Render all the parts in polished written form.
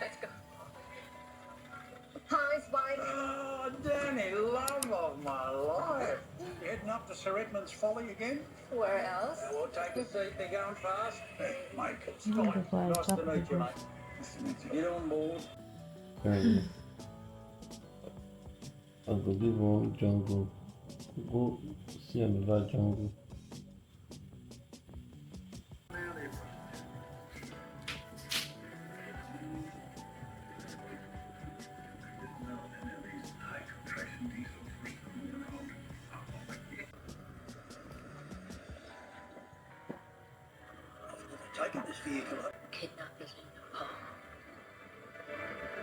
Let's go. Hi, Spike. Oh, Danny, love of my life. You heading up to Sir Edmund's Folly again? Where else? Well, take a seat, they're going fast. Hey, mate, it's Even Spike. before I Nice drop to the meet you, book. mate. Nice to meet you. Get on board. And I go give one jungle. Go see another jungle. Taking this vehicle up. Kidnappers in Nepal.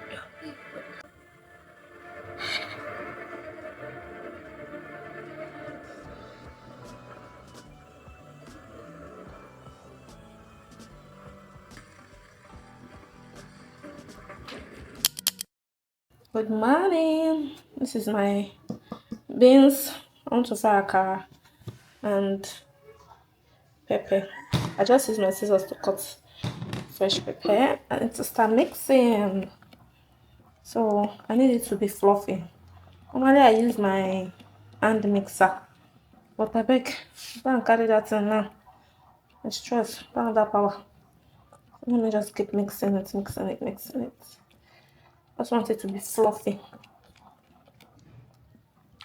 Don't leave witness. Good morning. This is my beans. I want to fry akara and pepper. I just use my scissors to cut fresh pepper and to start mixing. So I need it to be fluffy. Normally I use my hand mixer, but I beg, don't carry that in now. It's stress, don't have that power. Let me just keep mixing it, mixing it. I just want it to be fluffy.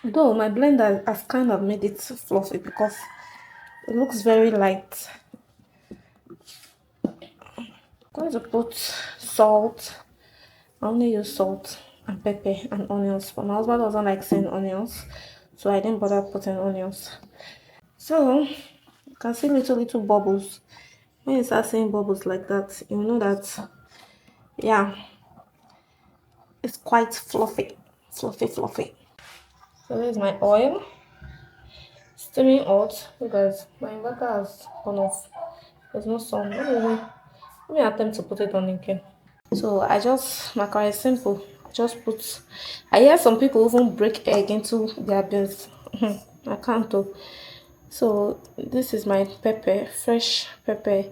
Though my blender has kind of made it fluffy because it looks very light. I'm going to put salt. I only use salt and pepper and onions. But my husband doesn't like seeing onions, so I didn't bother putting onions. So you can see little bubbles. When you start seeing bubbles like that, you know that, yeah, it's quite fluffy. Fluffy. So this is my oil. Steaming hot because my inverter has gone off. There's no sun. Let me attempt to put it on again. So I just macaroni is simple. I hear some people even break egg into their beans. I can't do. So this is my pepper, fresh pepper.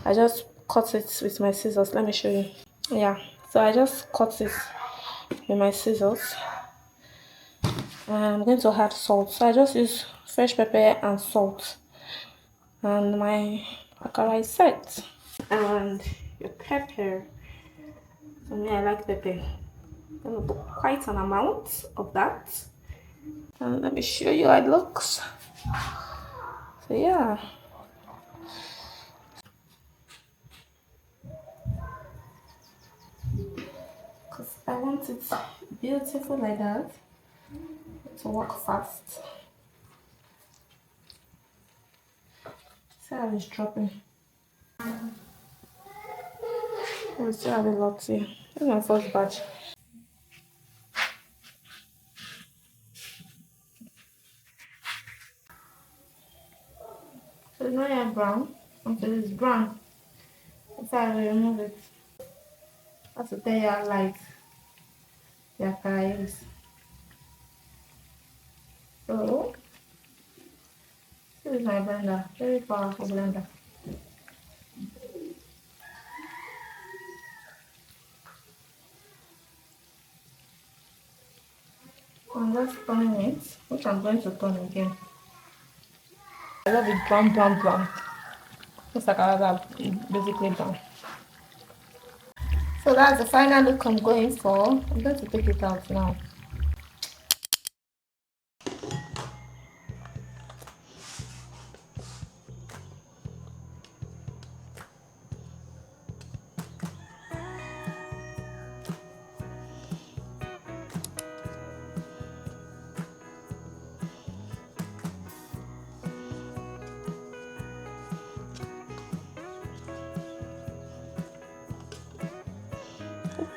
I just cut it with my scissors. Let me show you. Yeah. So I just cut it with my scissors. I'm going to add salt. So I just use fresh pepper and salt. And my akara is set. And your pepper. For me, I like pepper. I'm gonna put quite an amount of that. And let me show you how it looks. So yeah. Because I want it beautiful like that. To work fast. See how it's dropping. We still have a lot here. This is my first batch. So it's not yet brown. Until it's brown. That's how I will remove it. That's to tell you how light the akara is. So this is my blender. Very powerful blender. I'm just turning it, which I'm going to turn again. I love it brown. It's like I have basically brown. So that's the final look I'm going for. I'm going to take it out now.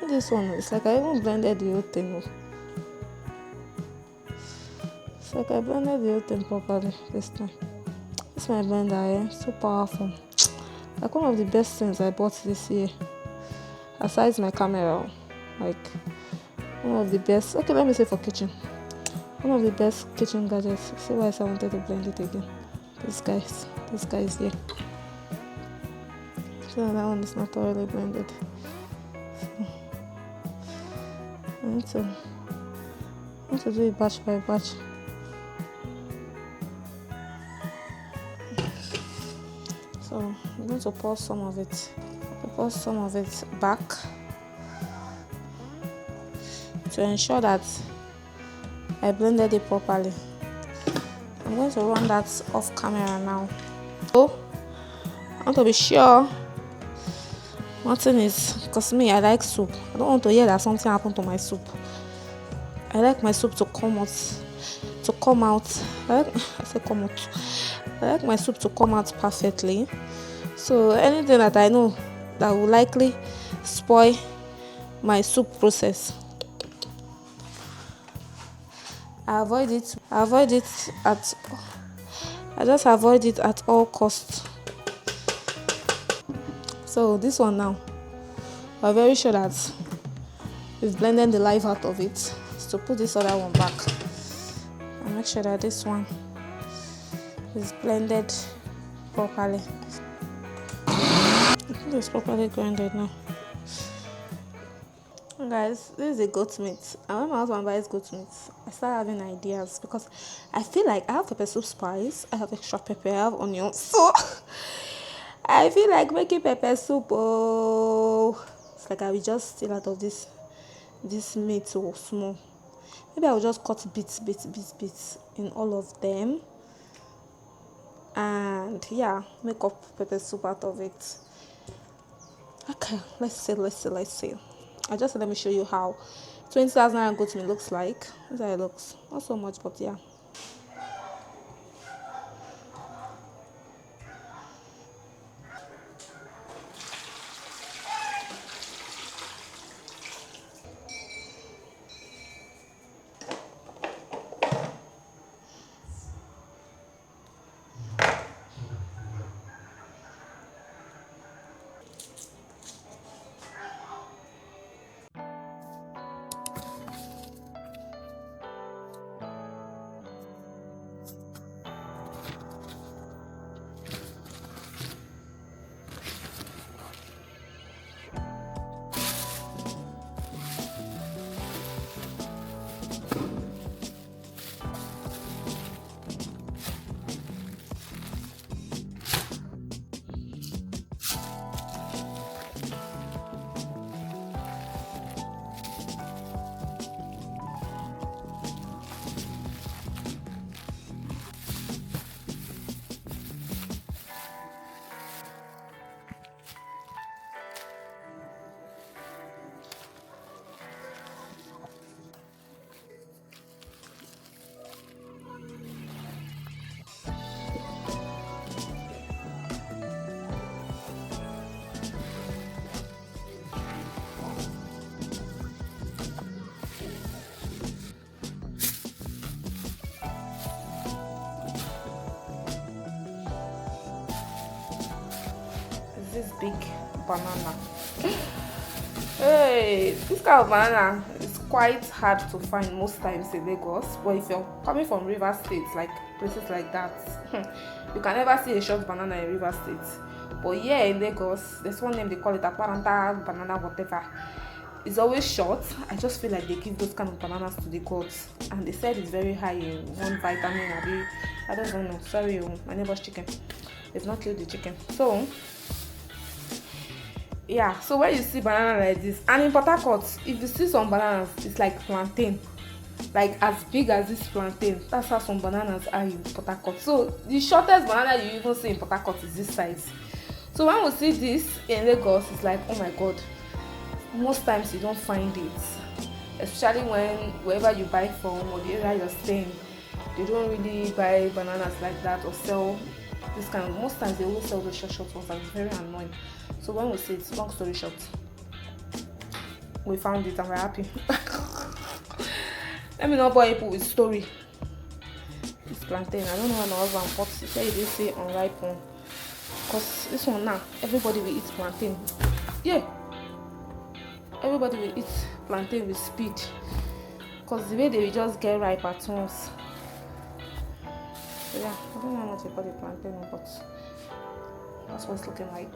This one, it's like I even blended the whole thing. It's like I blended the whole thing properly this time. This is my blender, eh? So powerful. Like one of the best things I bought this year. Aside my camera. Like one of the best. Okay, let me say for kitchen. One of the best kitchen gadgets. See why I wanted to blend it again. This guy's here. So that one is not thoroughly blended. need to do it batch by batch. So I'm going to pour some of it. Pour some of it back to ensure that I blended it properly. I'm going to run that off camera now. So I want to be sure nothing is, because me, I like soup. I don't want to hear that something happened to my soup. I like my soup to come out. I like my soup to come out perfectly. So anything that I know that will likely spoil my soup process, I just avoid it at all costs. So this one now, we're very sure that we've blended the life out of it. So put this other one back and make sure that this one is blended properly. I think it's properly grinded now. Guys, this is a goat meat, and when my husband buys goat meat, I start having ideas, because I feel like I have pepper soup spice, I have extra pepper, I have onions, so I feel like making pepper soup. Oh, it's like I will just steal out of this meat so small. Maybe I will just cut bits in all of them, and yeah, make up pepper soup out of it. Okay, let's see. I just let me show you how 20,000 naira goat meat looks like. That's how it looks. Not so much, but yeah. This big banana. Hey, this kind of banana is quite hard to find most times in Lagos, but if you're coming from river states, like places like that, you can never see a short banana in river states. But here in Lagos, there's one name, they call it Aparanta banana whatever. It's always short. I just feel like they give those kind of bananas to the goats, and they said it's very high in one vitamin. I don't know. Sorry, my neighbor's chicken. They've not killed the chicken. So yeah, so when you see banana like this, and in Port Harcourt, if you see some bananas, it's like plantain, like as big as this plantain. That's how some bananas are in Port Harcourt. So the shortest banana you even see in Port Harcourt is this size. So when we see this in Lagos, it's like, oh my god, most times you don't find it, especially wherever you buy from or the area you're staying, they don't really buy bananas like that or sell this kind of. Most times they always sell the short ones, and it's very annoying. So when we see it, long story short, we found it and we're happy. Let me not bore people with story. This plantain, I don't know when my husband bought it. He said he didn't say unripe one, because this one now, everybody will eat plantain. Yeah, everybody will eat plantain with speed, because the way they will just get ripe at once. So yeah, I don't know how much they call the plantain, but that's what it's looking like.